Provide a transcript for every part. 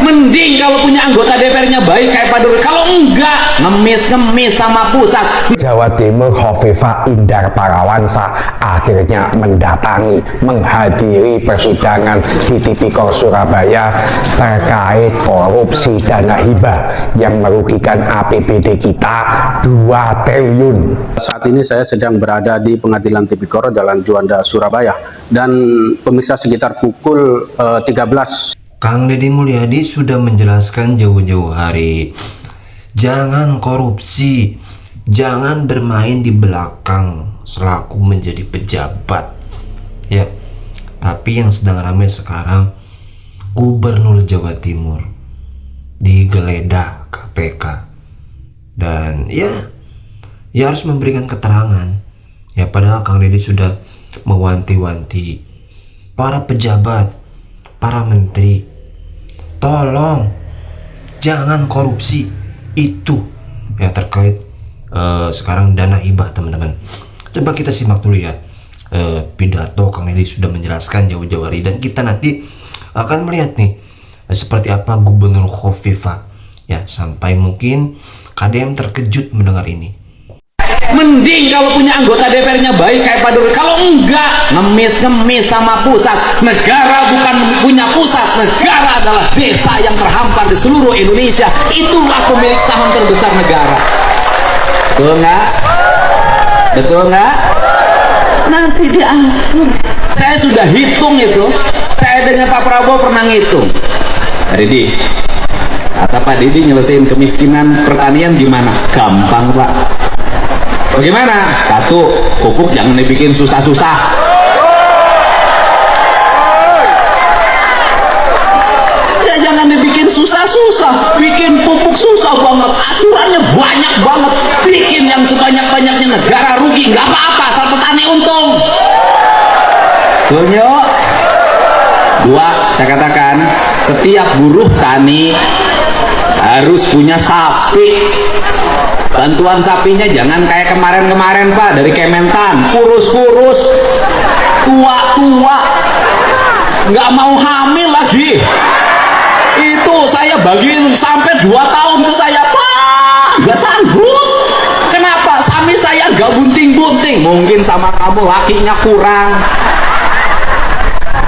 Mending kalau punya anggota DPR-nya baik kayak Pak Nuril. Kalau enggak, ngemis-ngemis sama pusat. Jawa Timur Khofifah Indar Parawansa akhirnya menghadiri persidangan di Tipikor Surabaya terkait korupsi dana hibah yang merugikan APBD kita 2 triliun. Saat ini saya sedang berada di Pengadilan Tipikor Jalan Juanda Surabaya dan pemirsa sekitar pukul 13. Kang Deddy Mulyadi sudah menjelaskan jauh-jauh hari, jangan korupsi, jangan bermain di belakang selaku menjadi pejabat, ya. Tapi yang sedang ramai sekarang, Gubernur Jawa Timur digeledah KPK dan ya harus memberikan keterangan. Ya, padahal Kang Deddy sudah mewanti-wanti para pejabat, para menteri, tolong jangan korupsi itu ya, terkait sekarang dana hibah, teman-teman. Coba kita simak dulu ya pidato Kang Deddy sudah menjelaskan jauh-jauh hari, dan kita nanti akan melihat nih seperti apa Gubernur Khofifah ya, sampai mungkin KDM terkejut mendengar ini. Mending kalau punya anggota DPR-nya baik kayak Pak Nuril. Kalau enggak, ngemis-ngemis sama pusat. Negara bukan punya pusat, negara adalah desa yang terhampar di seluruh Indonesia. Itulah pemilik saham terbesar negara. Betul nggak? Betul nggak? Nanti diatur. Saya sudah hitung itu. Saya dengan Pak Prabowo pernah ngitung. Pak Deddy, kata Pak Deddy, nyelesain kemiskinan pertanian gimana? Gampang, Pak. Bagaimana? 1, pupuk jangan dibikin susah-susah. Ya jangan dibikin susah-susah. Bikin pupuk susah banget, aturannya banyak banget. Bikin yang sebanyak-banyaknya, negara rugi, nggak apa-apa, asal petani untung. Betul yuk. 2, saya katakan setiap buruh tani harus punya sapi. Bantuan sapinya jangan kayak kemarin-kemarin Pak, dari Kementan, kurus-kurus, tua-tua, nggak mau hamil lagi. Itu saya bagiin sampai 2 tahun ke saya, Pak, nggak sanggup. Kenapa? Sapi saya nggak bunting-bunting. Mungkin sama kamu lakinya kurang.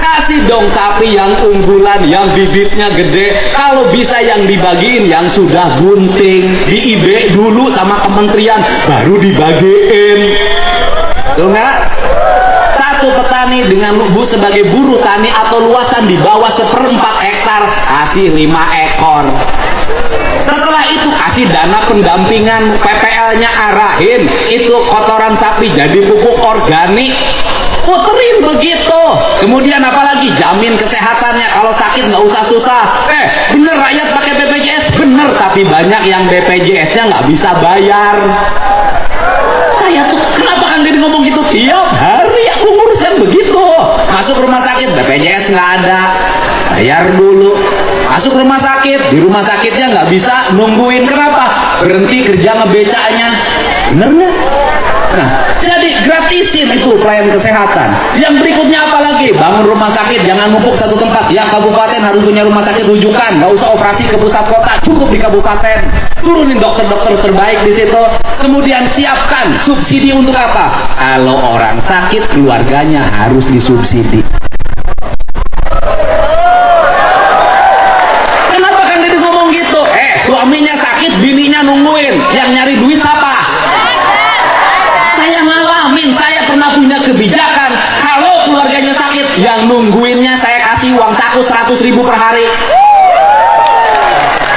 Kasih dong sapi yang unggulan, yang bibitnya gede. Kalau bisa yang dibagiin yang sudah bunting, di IB dulu sama kementerian, baru dibagiin. Betul nggak? 1 petani dengan Bu sebagai buruh tani atau luasan di bawah 1/4 hektar, kasih 5 ekor. Setelah itu kasih dana pendampingan, PPL-nya arahin, itu kotoran sapi jadi pupuk organik. Puterin begitu. Kemudian apalagi jamin kesehatannya, kalau sakit nggak usah susah. Bener rakyat pakai BPJS, bener, tapi banyak yang BPJS-nya nggak bisa bayar. Saya tuh kenapa Kang Deddy ngomong gitu tiap hari, aku ngurus yang begitu. Masuk rumah sakit BPJS nggak ada, bayar dulu. Masuk rumah sakit, di rumah sakitnya nggak bisa nungguin. Kenapa? Berhenti kerja ngebecanya. Bener nggak? Nah, jadi gratisin itu pelayanan kesehatan. Yang berikutnya apa lagi? Bangun rumah sakit, jangan numpuk satu tempat. Ya, kabupaten harus punya rumah sakit rujukan, nggak usah operasi ke pusat kota, cukup di kabupaten. Turunin dokter-dokter terbaik di situ. Kemudian siapkan subsidi untuk apa? Kalau orang sakit, keluarganya harus disubsidi. Kenapa Kang Deddy ngomong gitu? Suaminya sakit, bininya nungguin. Yang nyari duit siapa? Saya ngalamin, saya pernah punya kebijakan, kalau keluarganya sakit, yang nungguinnya saya kasih uang saku 100.000 per hari.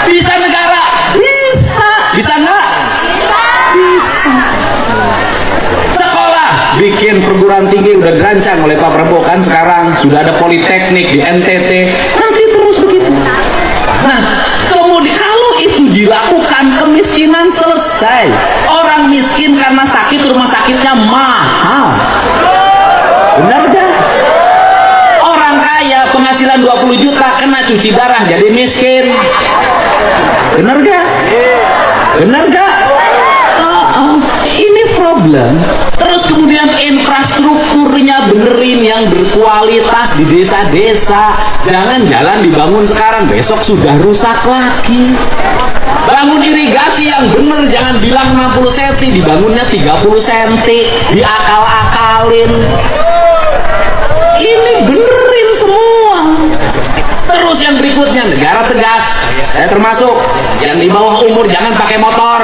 Bisa negara? Bisa. Bisa nggak? Bisa. Sekolah, bikin perguruan tinggi udah dirancang oleh Pak Prabowo kan, sekarang sudah ada politeknik di NTT. Nanti terus begitu. Nah, kemudian kalau itu dilakukan, kemiskinan selesai. Orang miskin karena sakit, rumah sakitnya mahal. Benar gak? Orang kaya penghasilan 20 juta kena cuci darah jadi miskin. Benar gak? Benar gak? Ini problem problem. Terus kemudian infrastrukturnya benerin yang berkualitas di desa-desa. Jangan jalan dibangun sekarang, besok sudah rusak lagi. Bangun irigasi yang bener, jangan bilang 60 cm, dibangunnya 30 cm, diakal-akalin. Ini benerin semua. Terus yang berikutnya, negara tegas, saya termasuk yang di bawah umur jangan pakai motor.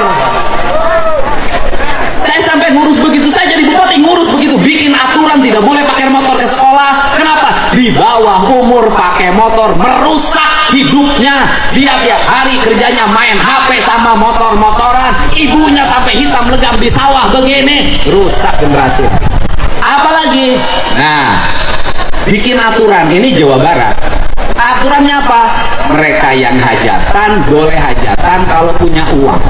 Saya sampai ngurus begitu, saya jadi bupati ngurus begitu, bikin aturan tidak boleh pakai motor ke sekolah. Kenapa? Di bawah umur pakai motor merusak hidupnya. Dia tiap hari kerjanya main HP sama motor-motoran, ibunya sampai hitam legam di sawah begini, rusak generasi. Apalagi, nah, bikin aturan ini Jawa Barat. Aturannya apa? Mereka yang hajatan boleh hajatan kalau punya uang.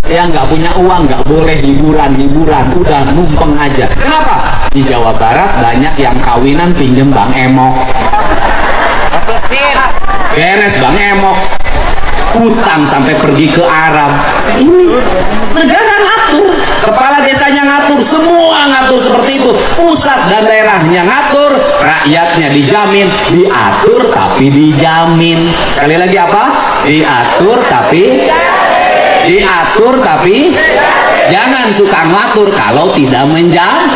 Yang nggak punya uang nggak boleh hiburan-hiburan, udah numpeng aja. Kenapa? Di Jawa Barat banyak yang kawinan pinjem Bang Emok. Beres Bang Emok, hutang sampai pergi ke Arab. Ini negara ngatur, kepala desanya ngatur, semua ngatur seperti itu. Pusat dan daerahnya ngatur, rakyatnya dijamin, diatur tapi dijamin. Sekali lagi apa? Diatur tapi jangan suka ngatur kalau tidak menjam.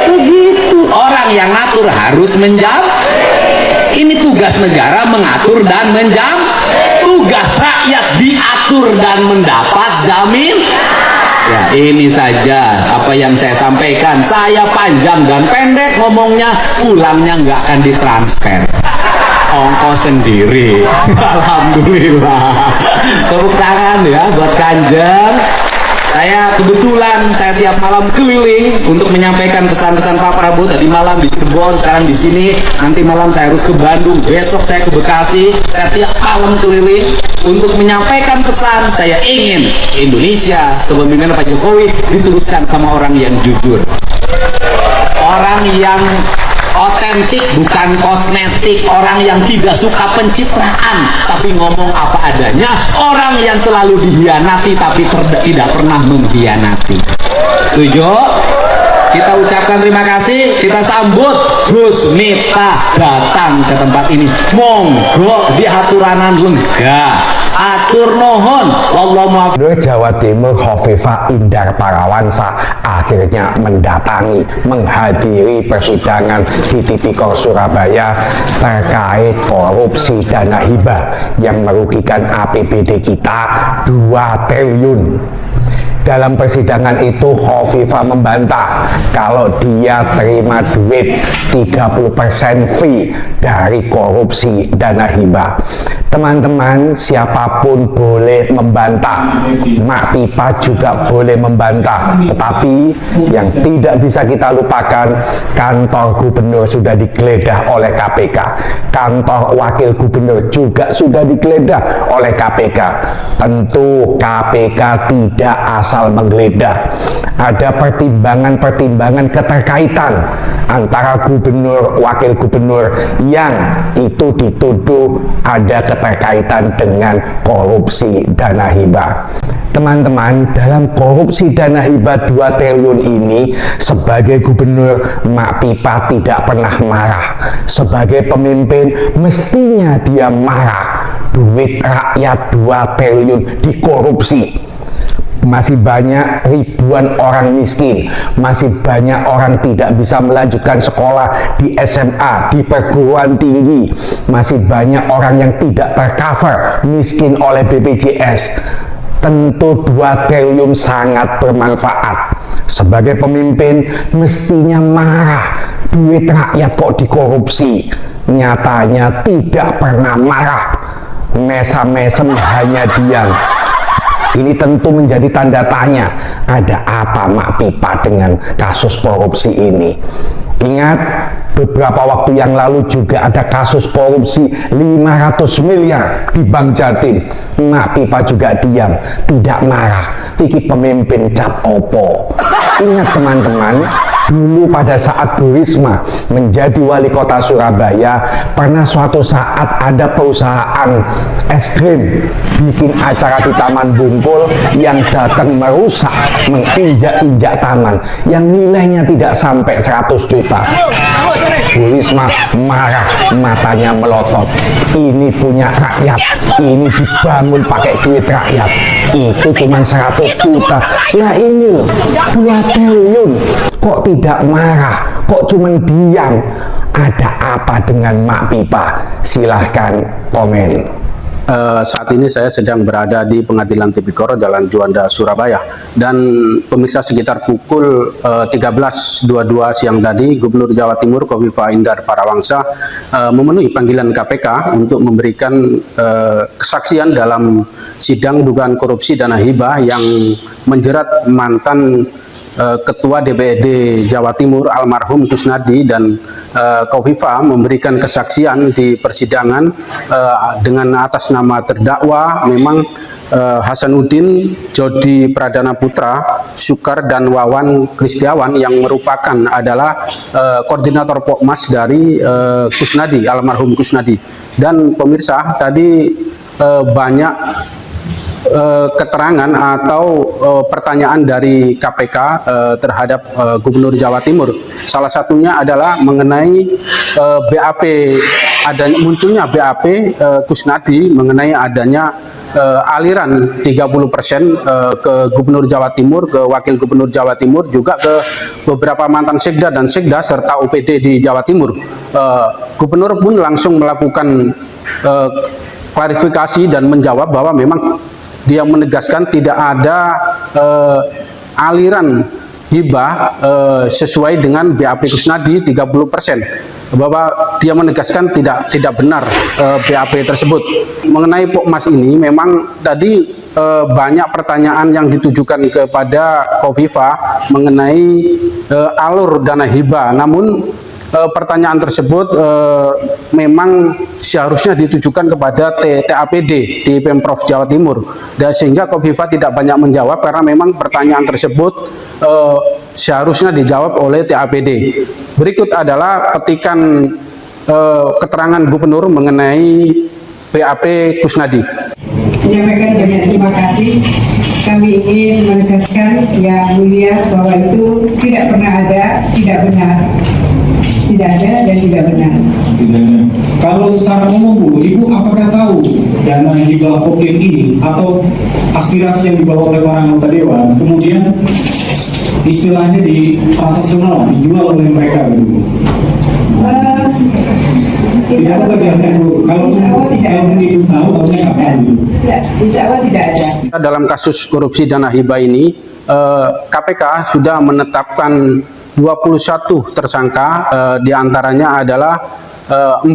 Begitu. Orang yang ngatur harus menjam. Ini tugas negara mengatur dan menjam. Tugas rakyat diatur dan mendapat jamin. Ya, ini saja apa yang saya sampaikan. Saya panjang dan pendek ngomongnya, pulangnya nggak akan ditransfer, ongkos sendiri. Alhamdulillah. Tepuk tangan ya buat Kanjeng. Saya kebetulan saya tiap malam keliling untuk menyampaikan pesan-pesan Pak Prabowo. Tadi malam di Cirebon, sekarang di sini. Nanti malam saya harus ke Bandung, besok saya ke Bekasi. Saya tiap malam keliling untuk menyampaikan pesan. Saya ingin Indonesia kepemimpinan Pak Jokowi diteruskan sama orang yang jujur, orang yang otentik bukan kosmetik, orang yang tidak suka pencitraan tapi ngomong apa adanya, orang yang selalu dihianati tapi tidak pernah mengkhianati. Setuju? Kita ucapkan terima kasih, kita sambut Gus Miftah datang ke tempat ini. Monggo di aturanan lega, atur nuhun. Wallahu Gubernur Jawa Timur Khofifah Indar Parawansa akhirnya menghadiri persidangan di Tipikor Surabaya terkait korupsi dana hibah yang merugikan APBD kita 2 triliun. Dalam persidangan itu Khofifah membantah kalau dia terima duit 30% fee dari korupsi dana hibah. Teman-teman, siapapun boleh membantah, Mak Pipa juga boleh membantah, tetapi yang tidak bisa kita lupakan, kantor gubernur sudah digeledah oleh KPK, kantor wakil gubernur juga sudah digeledah oleh KPK. Tentu KPK tidak asal menggeledah, ada pertimbangan-pertimbangan keterkaitan antara gubernur, wakil gubernur yang itu dituduh ada keterkaitan dengan korupsi dana hibah. Teman-teman, dalam korupsi dana hibah 2 triliun ini, sebagai gubernur, Mak Pipa tidak pernah marah. Sebagai pemimpin, mestinya dia marah. Duit rakyat 2 triliun dikorupsi. Masih banyak ribuan orang miskin, masih banyak orang tidak bisa melanjutkan sekolah di SMA, di perguruan tinggi, masih banyak orang yang tidak tercover miskin oleh BPJS. Tentu 2 triliun sangat bermanfaat. Sebagai pemimpin mestinya marah, duit rakyat kok dikorupsi. Nyatanya tidak pernah marah, mesam-mesem hanya diam. Ini tentu menjadi tanda tanya, ada apa Mak Pipa dengan kasus korupsi ini? Ingat, beberapa waktu yang lalu juga ada kasus korupsi 500 miliar di Bank Jatim. Mak Pipa juga diam, tidak marah. Iki pemimpin cap opo. Ingat teman-teman, Dulu pada saat Bu Risma menjadi wali kota Surabaya, pernah suatu saat ada perusahaan es krim bikin acara di Taman Bungkul yang datang merusak, menginjak-injak taman yang nilainya tidak sampai 100 juta. Bu Risma marah, matanya melotot. Ini punya rakyat, ini dibangun pakai duit rakyat. Itu cuma 100 juta. Nah ini loh, 2 triliun. Kok tidak marah? Kok cuma diam? Ada apa dengan Mak Pipa? Silahkan komen. Saat ini saya sedang berada di Pengadilan Tipikor Jalan Juanda, Surabaya, dan pemirsa sekitar pukul 13.22 siang tadi Gubernur Jawa Timur Khofifah Indar Parawangsa memenuhi panggilan KPK untuk memberikan kesaksian dalam sidang dugaan korupsi dana hibah yang menjerat mantan Ketua DPRD Jawa Timur almarhum Kusnadi, dan Khofifah memberikan kesaksian di persidangan dengan atas nama terdakwa memang Hasanuddin, Jody Pradana Putra, Sukar, dan Wawan Kristiawan yang merupakan adalah koordinator Pokmas dari Kusnadi, almarhum Kusnadi. Dan pemirsa, tadi banyak keterangan atau pertanyaan dari KPK terhadap Gubernur Jawa Timur. Salah satunya adalah mengenai BAP, adanya munculnya BAP Kusnadi mengenai adanya aliran 30% ke Gubernur Jawa Timur, ke Wakil Gubernur Jawa Timur, juga ke beberapa mantan sekda dan sekda serta UPD di Jawa Timur. Gubernur pun langsung melakukan klarifikasi dan menjawab bahwa memang dia menegaskan tidak ada aliran hibah sesuai dengan BAP Kusnadi 30%. Bahwa dia menegaskan tidak benar BAP tersebut. Mengenai Pokmas ini memang tadi banyak pertanyaan yang ditujukan kepada Khofifah mengenai alur dana hibah. Namun pertanyaan tersebut memang seharusnya ditujukan kepada TAPD di Pemprov Jawa Timur, dan sehingga Khofifah tidak banyak menjawab karena memang pertanyaan tersebut seharusnya dijawab oleh TAPD. Berikut adalah petikan keterangan Gubernur mengenai BAP Kusnadi. Menyampaikan banyak terima kasih. Kami ingin menegaskan yang mulia bahwa itu tidak pernah ada, tidak benar. Tidak ada dan tidak benar. Tidak ada. Kalau secara umum Bu, Ibu apakah tahu dana hibah Kokim ini atau aspirasi yang dibawa oleh para anggota dewan kemudian istilahnya di transaksional dijual oleh mereka gitu? Tidak ada kejelasan Bu. Kalau Ibu tahu, tahunya kapan gitu? Insya Allah tidak ada. Dalam kasus korupsi dana hibah ini, KPK sudah menetapkan 21 tersangka, diantaranya adalah 4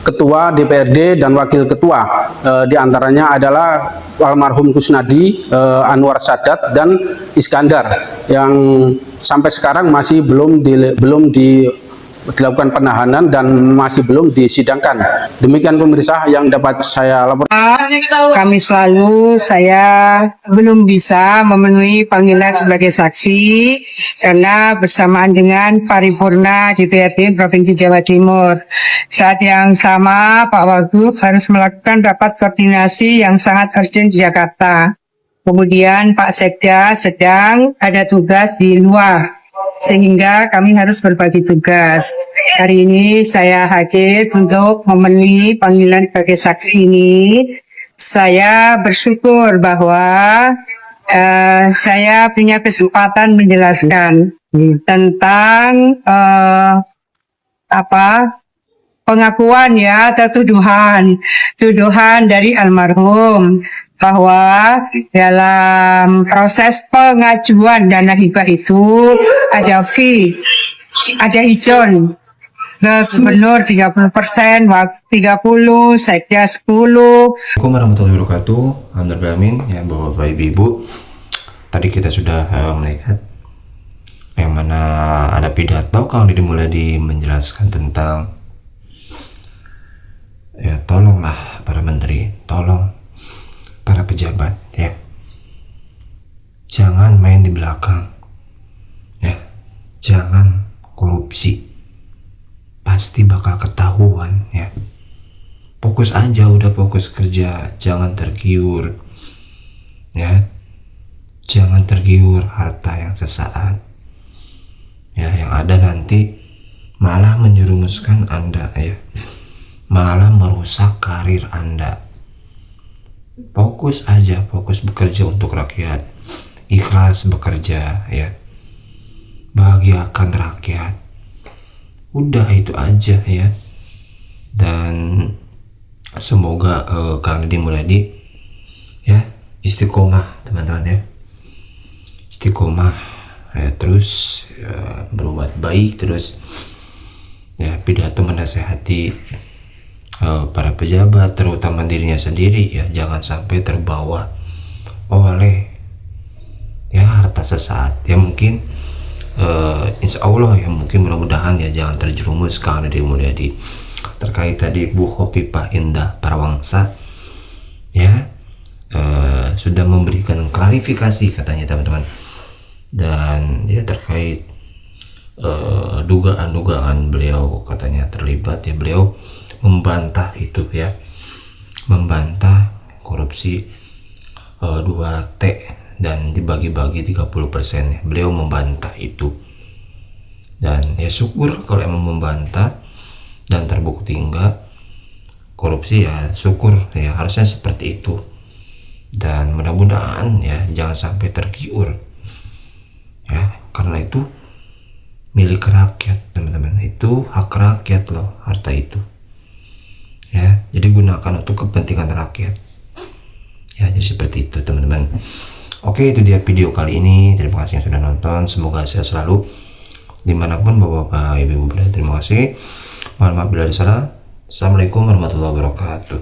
ketua DPRD dan wakil ketua, diantaranya adalah almarhum Kusnadi, Anwar Sadat, dan Iskandar, yang sampai sekarang masih belum dilakukan penahanan dan masih belum disidangkan. Demikian pemirsa yang dapat saya laporkan. Saya belum bisa memenuhi panggilan sebagai saksi karena bersamaan dengan paripurna DPRD Provinsi Jawa Timur. Saat yang sama Pak Wagub harus melakukan rapat koordinasi yang sangat urgent di Jakarta. Kemudian Pak Sekda sedang ada tugas di luar, sehingga kami harus berbagi tugas. Hari ini saya hadir untuk memenuhi panggilan sebagai saksi ini. Saya bersyukur bahwa saya punya kesempatan menjelaskan tentang pengakuan atau tuduhan dari almarhum bahwa dalam proses pengajuan dana hibah itu ada fee, ada ijon ke gubernur 30%, 30%, sekda 10%. Assalamualaikum warahmatullahi wabarakatuh. Alhamdulillah, ya Bapak Ibu. Tadi kita sudah melihat yang mana ada pidato Kang Deddy Mulyadi menjelaskan tentang tolonglah para menteri, tolong para pejabat, jangan main di belakang, jangan korupsi, pasti bakal ketahuan ya. Fokus aja, udah fokus kerja, jangan tergiur ya, jangan tergiur harta yang sesaat ya, yang ada nanti malah menjerumuskan Anda ya, malah merusak karir Anda. Fokus aja, fokus bekerja untuk rakyat, ikhlas bekerja ya, bahagiakan rakyat, udah itu aja ya. Dan semoga Kang Deddy Mulyadi ya istiqomah teman-teman ya, istiqomah ya, terus ya, berbuat baik terus ya, pidato menasehati para pejabat, terutama dirinya sendiri ya, jangan sampai terbawa oleh ya harta sesaat ya. Mungkin insya Allah ya, mungkin mudah-mudahan ya jangan terjerumus Kang Deddy Mulyadi terkait tadi Bu Khofifah Indar Parawangsa ya, sudah memberikan klarifikasi katanya teman-teman, dan ya terkait dugaan-dugaan beliau katanya terlibat ya, beliau membantah itu ya, membantah korupsi 2T dan dibagi-bagi 30% ya, beliau membantah itu. Dan ya syukur kalau emang membantah dan terbukti enggak korupsi ya, syukur ya, harusnya seperti itu. Dan mudah-mudahan ya jangan sampai tergiur ya, karena itu milik rakyat teman-teman, itu hak rakyat loh harta itu ya, jadi gunakan untuk kepentingan rakyat ya, jadi seperti itu teman-teman. Oke, itu dia video kali ini, terima kasih yang sudah nonton, semoga sehat selalu dimanapun bapak-bapak ibu-ibu berada. Terima kasih, mohon maaf bila ada salah. Assalamualaikum warahmatullahi wabarakatuh.